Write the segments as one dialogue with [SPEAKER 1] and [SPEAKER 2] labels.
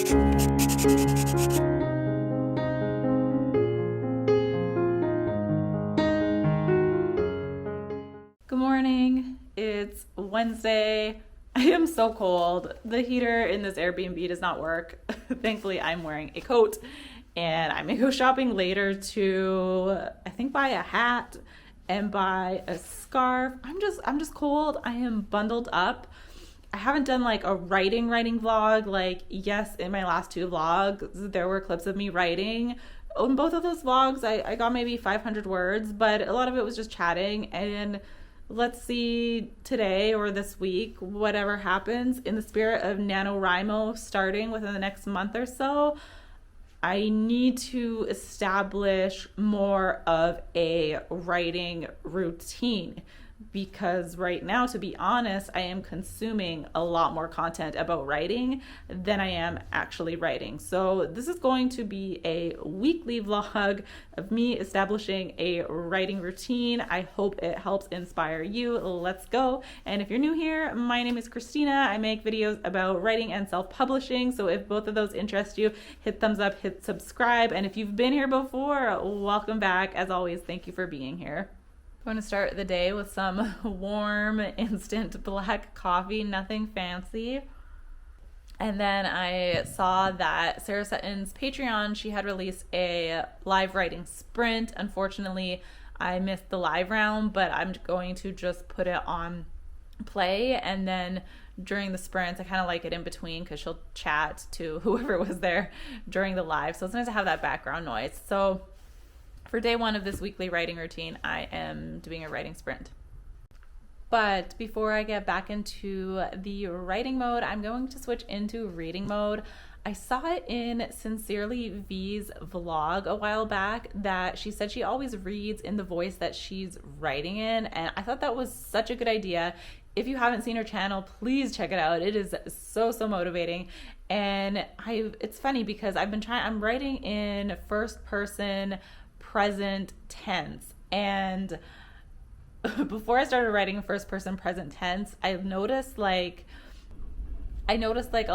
[SPEAKER 1] Good morning. It's Wednesday. I am so cold. The heater in this Airbnb does not work. Thankfully, I'm wearing a coat, and I'm gonna go shopping later to, I think, buy a hat and buy a scarf. I'm just cold. I am bundled up. I haven't done like a writing vlog. Like, yes, in my last two vlogs, there were clips of me writing. On both of those vlogs, I got maybe 500 words, but a lot of it was just chatting. And let's see today or this week, whatever happens, in the spirit of Nanowrimo starting within the next month or so, I need to establish more of a writing routine, because right now, to be honest, I am consuming a lot more content about writing than I am actually writing. So this is going to be a weekly vlog of me establishing a writing routine. I hope it helps inspire you. Let's go. And if you're new here, my name is Christina. I make videos about writing and self-publishing. So if both of those interest you, hit thumbs up, hit subscribe. And if you've been here before, welcome back. As always, thank you for being here. I'm going to start the day with some warm, instant black coffee, nothing fancy. And then I saw that Sarah Sutton's Patreon, she had released a live writing sprint. Unfortunately, I missed the live round, but I'm going to just put it on play. And then during the sprints, I kind of like it in between because she'll chat to whoever was there during the live. So it's nice to have that background noise. So for day one of this weekly writing routine, I am doing a writing sprint. But before I get back into the writing mode, I'm going to switch into reading mode. I saw it in Sincerely V's vlog a while back that she said she always reads in the voice that she's writing in, and I thought that was such a good idea. If you haven't seen her channel, please check it out. It is so motivating. And it's funny because I'm writing in first person present tense, and before I started writing first person present tense, I noticed like a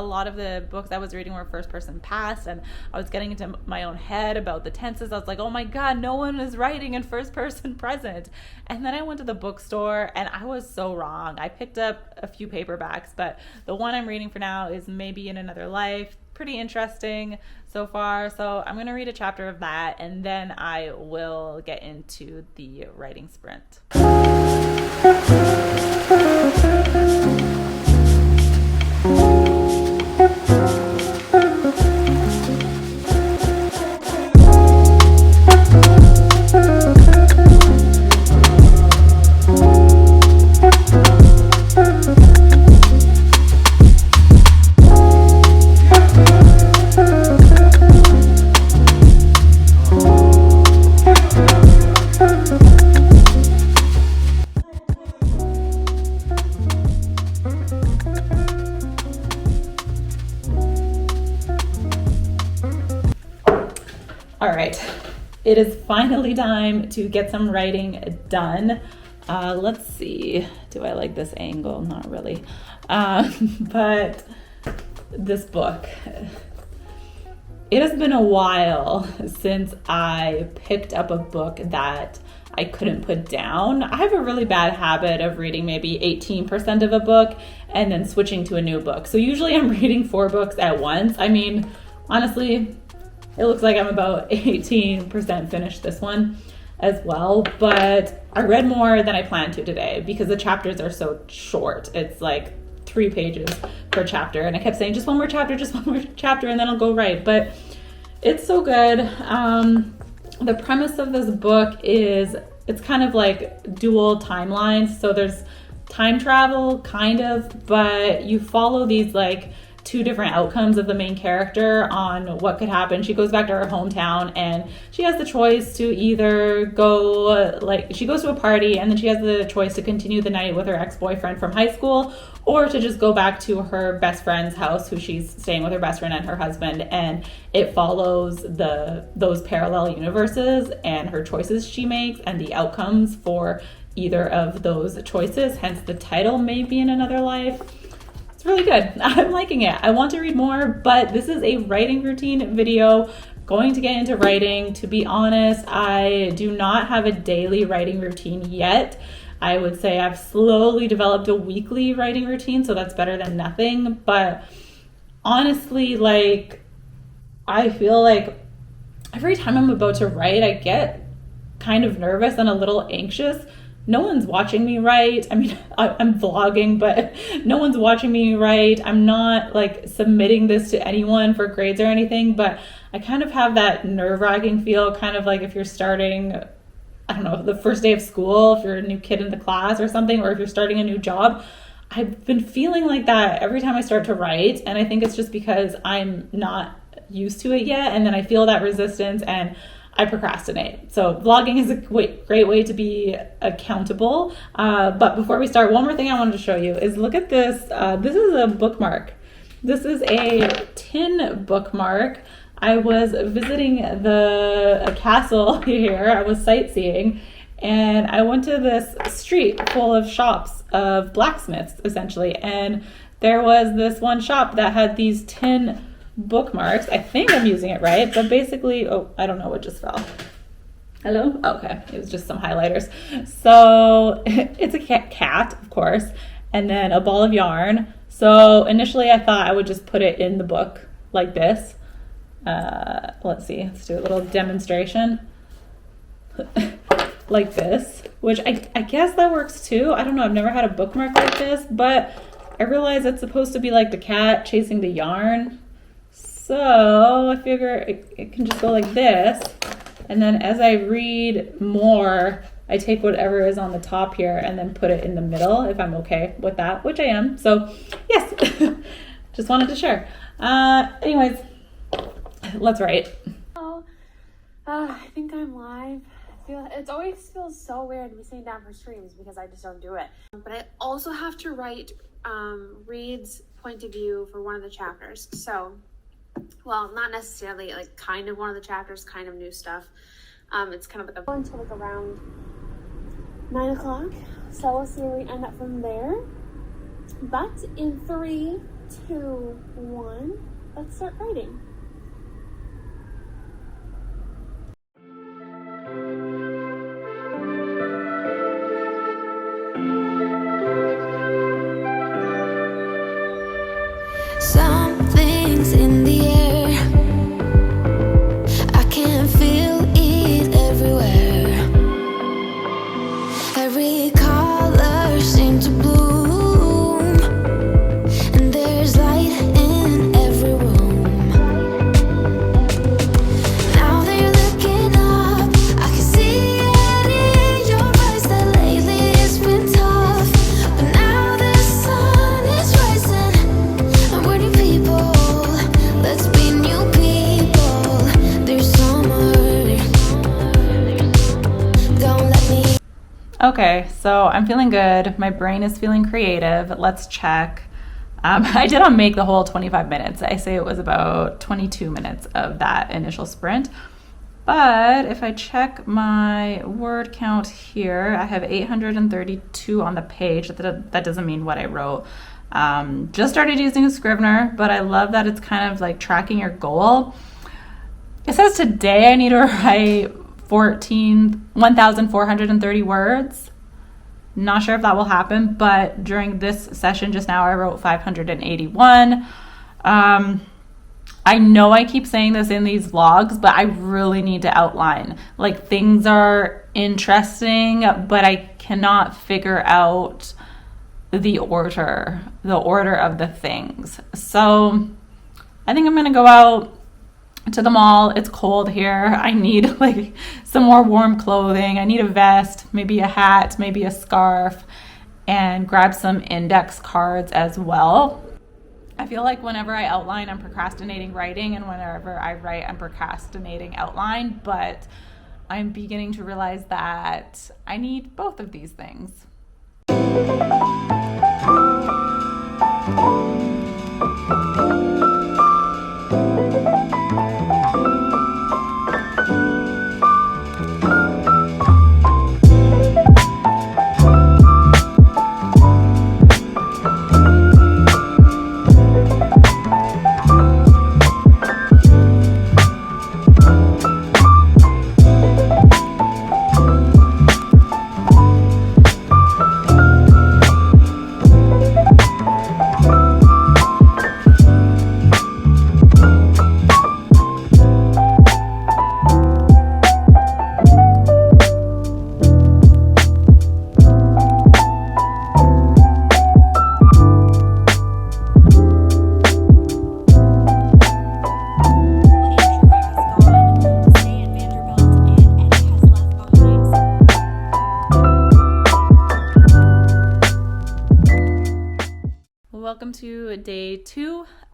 [SPEAKER 1] lot of the books I was reading were first person past, and I was getting into my own head about the tenses. I was like, oh my god, no one is writing in first person present. And then I went to the bookstore and I was so wrong. I picked up a few paperbacks, but the one I'm reading for now is Maybe in Another Life. Pretty interesting so far. So I'm going to read a chapter of that, and then I will get into the writing sprint. All right, it is finally time to get some writing done. Let's see, do I like this angle? Not really. But this book, it has been a while since I picked up a book that I couldn't put down. I have a really bad habit of reading maybe 18% of a book and then switching to a new book. So usually I'm reading 4 books at once. I mean, honestly, it looks like I'm about 18% finished this one as well, but I read more than I planned to today because the chapters are so short. It's like 3 pages per chapter, and I kept saying just one more chapter, and then I'll go write. But it's so good. The premise of this book is it's kind of like dual timelines. So there's time travel, kind of, but you follow these like 2 different outcomes of the main character on what could happen. She goes back to her hometown and she has the choice to either go, like, she goes to a party and then she has the choice to continue the night with her ex-boyfriend from high school, or to just go back to her best friend's house, who she's staying with, her best friend and her husband. And it follows those parallel universes and her choices she makes and the outcomes for either of those choices, hence the title, Maybe in Another Life. it's really good. I'm liking it. I want to read more, but this is a writing routine video. Going to get into writing. To be honest, I do not have a daily writing routine yet. I would say I've slowly developed a weekly writing routine, so that's better than nothing. But honestly, like, I feel like every time I'm about to write, I get kind of nervous and a little anxious. No one's watching me write. I mean, I'm vlogging, but no one's watching me write. I'm not like submitting this to anyone for grades or anything, but I kind of have that nerve-wracking feel, kind of like if you're starting, I don't know, the first day of school, if you're a new kid in the class or something, or if you're starting a new job. I've been feeling like that every time I start to write, and I think it's just because I'm not used to it yet, and then I feel that resistance and I procrastinate. So vlogging is a great way to be accountable. But before we start, one more thing I wanted to show you is look at this. This is a bookmark. This is a tin bookmark. I was visiting a castle here. I was sightseeing, and I went to this street full of shops of blacksmiths, essentially. And there was this one shop that had these tin bookmarks. I think I'm using it right, but basically, oh, I don't know what just fell. Hello? Okay, it was just some highlighters. So it's a cat, of course, and then a ball of yarn. So initially I thought I would just put it in the book like this. Let's see, let's do a little demonstration. Like this, which I guess that works too. I don't know, I've never had a bookmark like this, but I realize it's supposed to be like the cat chasing the yarn. So I figure it can just go like this. And then as I read more, I take whatever is on the top here and then put it in the middle if I'm okay with that, which I am. So yes, just wanted to share. Anyways, let's write.
[SPEAKER 2] Oh, I think I'm live. It always feels so weird me sitting down for streams because I just don't do it. But I also have to write Reed's point of view for one of the chapters. So, well, not necessarily like kind of one of the chapters, kind of new stuff. It's kind of like until like around 9 o'clock. So we'll see where we end up from there. But in 3, 2, 1, let's start writing.
[SPEAKER 3] Something's in the air. I can feel it everywhere. Every color seems to bloom, and there's light in every room. Now they're looking up. I can see it in your eyes that lately it's been tough. But now the sun is rising. I'm waiting people, let's be new people. There's summer, don't let me.
[SPEAKER 1] Okay, so I'm feeling good. My brain is feeling creative. Let's check. I didn't make the whole 25 minutes. I say it was about 22 minutes of that initial sprint. But if I check my word count here, I have 832 on the page. That doesn't mean what I wrote. Just started using a Scrivener, but I love that it's kind of like tracking your goal. It says today I need to write 1,430 words. Not sure if that will happen, but during this session just now I wrote 581. I know I keep saying this in these vlogs, but I really need to outline. Like, things are interesting, but I cannot figure out the order of the things. So I think I'm gonna go out to the mall. It's cold here. I need like some more warm clothing. I need a vest, maybe a hat, maybe a scarf, and grab some index cards as well. I feel like whenever I outline, I'm procrastinating writing, and whenever I write, I'm procrastinating outline, but I'm beginning to realize that I need both of these things.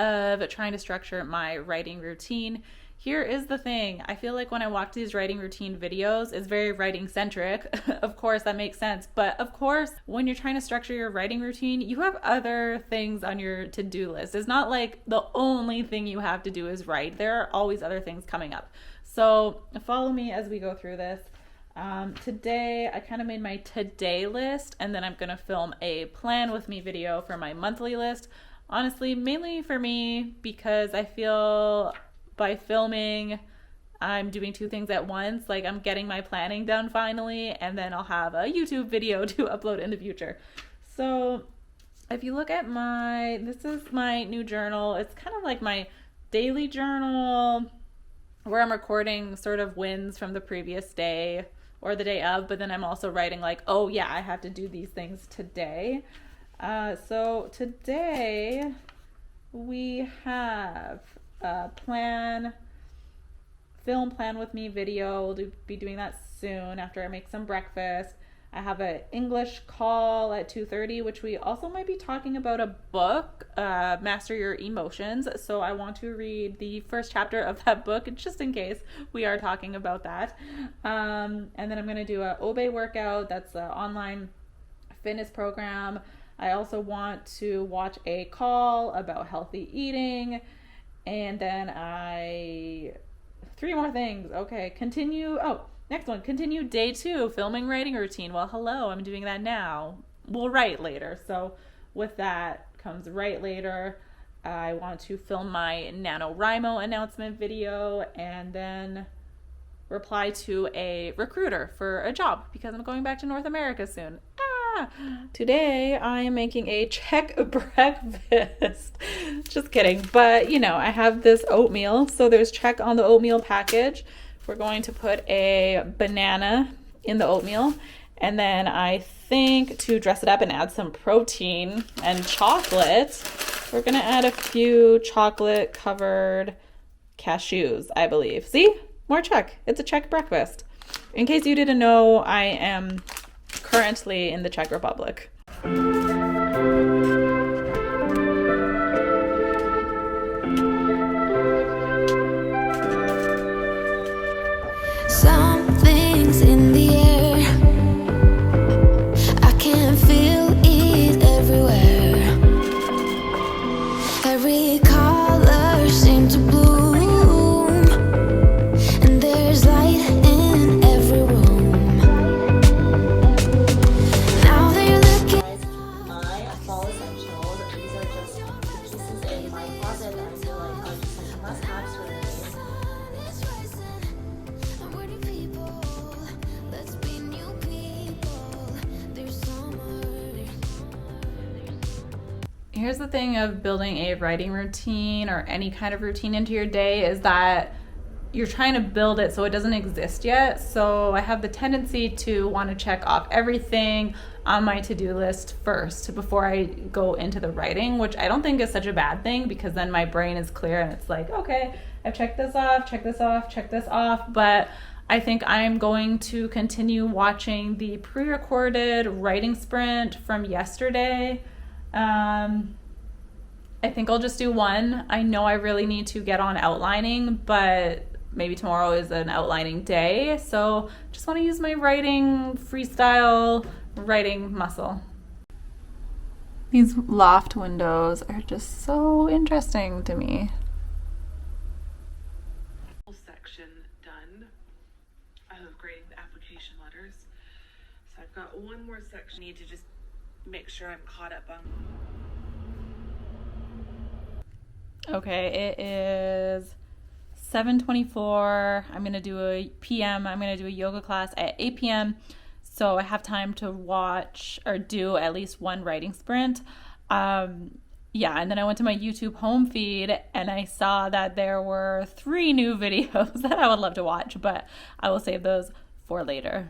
[SPEAKER 1] of trying to structure my writing routine. Here is the thing. I feel like when I watch these writing routine videos, it's very writing centric. Of course, that makes sense. But of course, when you're trying to structure your writing routine, you have other things on your to-do list. It's not like the only thing you have to do is write. There are always other things coming up. So follow me as we go through this. Today, I kind of made my today list, and then I'm going to film a plan with me video for my monthly list. Honestly, mainly for me, because I feel by filming, I'm doing two things at once. Like, I'm getting my planning done finally, and then I'll have a YouTube video to upload in the future. So if you look at this is my new journal. It's kind of like my daily journal where I'm recording sort of wins from the previous day or the day of, but then I'm also writing like, oh yeah, I have to do these things today. So today we have a film plan with me video. We'll be doing that soon after I make some breakfast. I have an English call at 2:30, which we also might be talking about a book, Master Your Emotions. So I want to read the first chapter of that book just in case we are talking about that. And then I'm going to do a Obey workout. That's an online fitness program. I also want to watch a call about healthy eating. And then three more things. Okay, next one, continue day 2, filming writing routine. Well, hello, I'm doing that now. We'll write later. So with that comes write later. I want to film my Nanowrimo announcement video and then reply to a recruiter for a job because I'm going back to North America soon. Today I am making a Czech breakfast. Just kidding. But, I have this oatmeal. So there's Czech on the oatmeal package. We're going to put a banana in the oatmeal. And then I think to dress it up and add some protein and chocolate, we're going to add a few chocolate-covered cashews, I believe. See? More Czech. It's a Czech breakfast. In case you didn't know, I am currently in the Czech Republic.
[SPEAKER 3] Something's in the air. I can feel it everywhere. Every color seems to bloom, and there's light in every room. Now they're looking.
[SPEAKER 4] My fall essentials. These are just pieces in my closet that I feel like are just like must-haves for me.
[SPEAKER 1] Here's the thing of building a writing routine or any kind of routine into your day is that you're trying to build it so it doesn't exist yet. So I have the tendency to want to check off everything on my to-do list first before I go into the writing, which I don't think is such a bad thing because then my brain is clear and it's like, okay, I've checked this off, check this off, check this off. But I think I'm going to continue watching the pre-recorded writing sprint from yesterday. I think I'll just do one. I know I really need to get on outlining, but maybe tomorrow is an outlining day. So just want to use my freestyle writing muscle. These loft windows are just so interesting to me.
[SPEAKER 5] Section done of grading the application letters. So I've got one more section. I need to just make sure I'm caught up on.
[SPEAKER 1] Okay, it is 7:24. I'm going to do a PM. I'm going to do a yoga class at 8 p.m. So I have time to watch or do at least one writing sprint. And then I went to my YouTube home feed and I saw that there were 3 new videos that I would love to watch, but I will save those for later.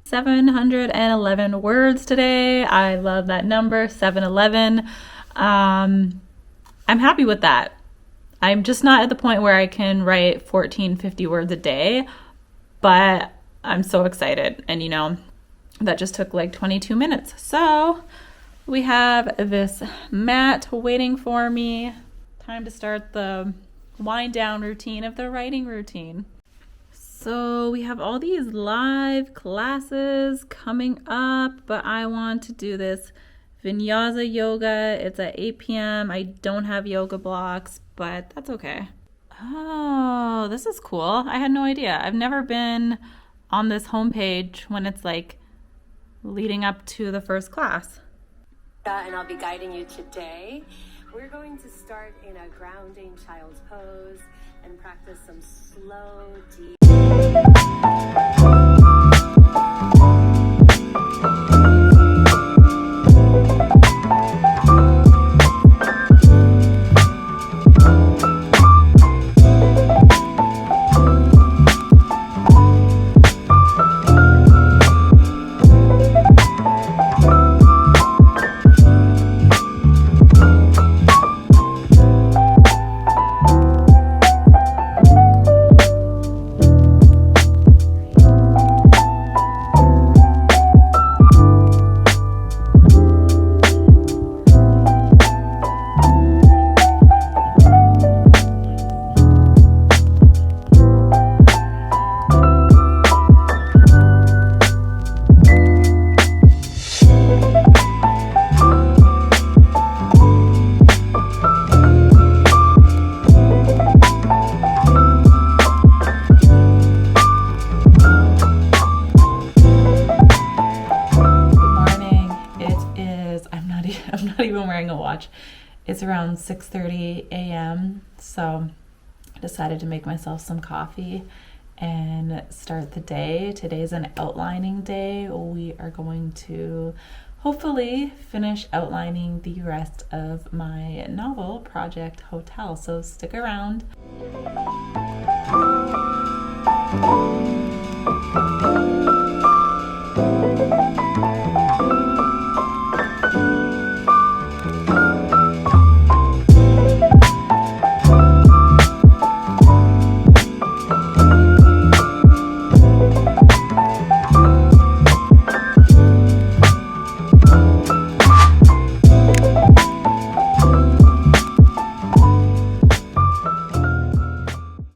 [SPEAKER 1] 7 711 words today. I love that number, 711. I'm happy with that. I'm just not at the point where I can write 1450 words a day, but I'm so excited. And you know, that just took like 22 minutes. So we have this mat waiting for me. Time to start the wind down routine of the writing routine. So we have all these live classes coming up, but I want to do this Vinyasa yoga. It's at 8 p.m. I don't have yoga blocks, but that's okay. Oh, this is cool. I had no idea. I've never been on this homepage when it's like leading up to the first class.
[SPEAKER 6] And I'll be guiding you today. We're going to start in a grounding child's pose and practice some slow, deep.
[SPEAKER 1] It's around 6:30 a.m. So I decided to make myself some coffee and start the day. Today's an outlining day. We are going to hopefully finish outlining the rest of my novel, Project Hotel. So stick around.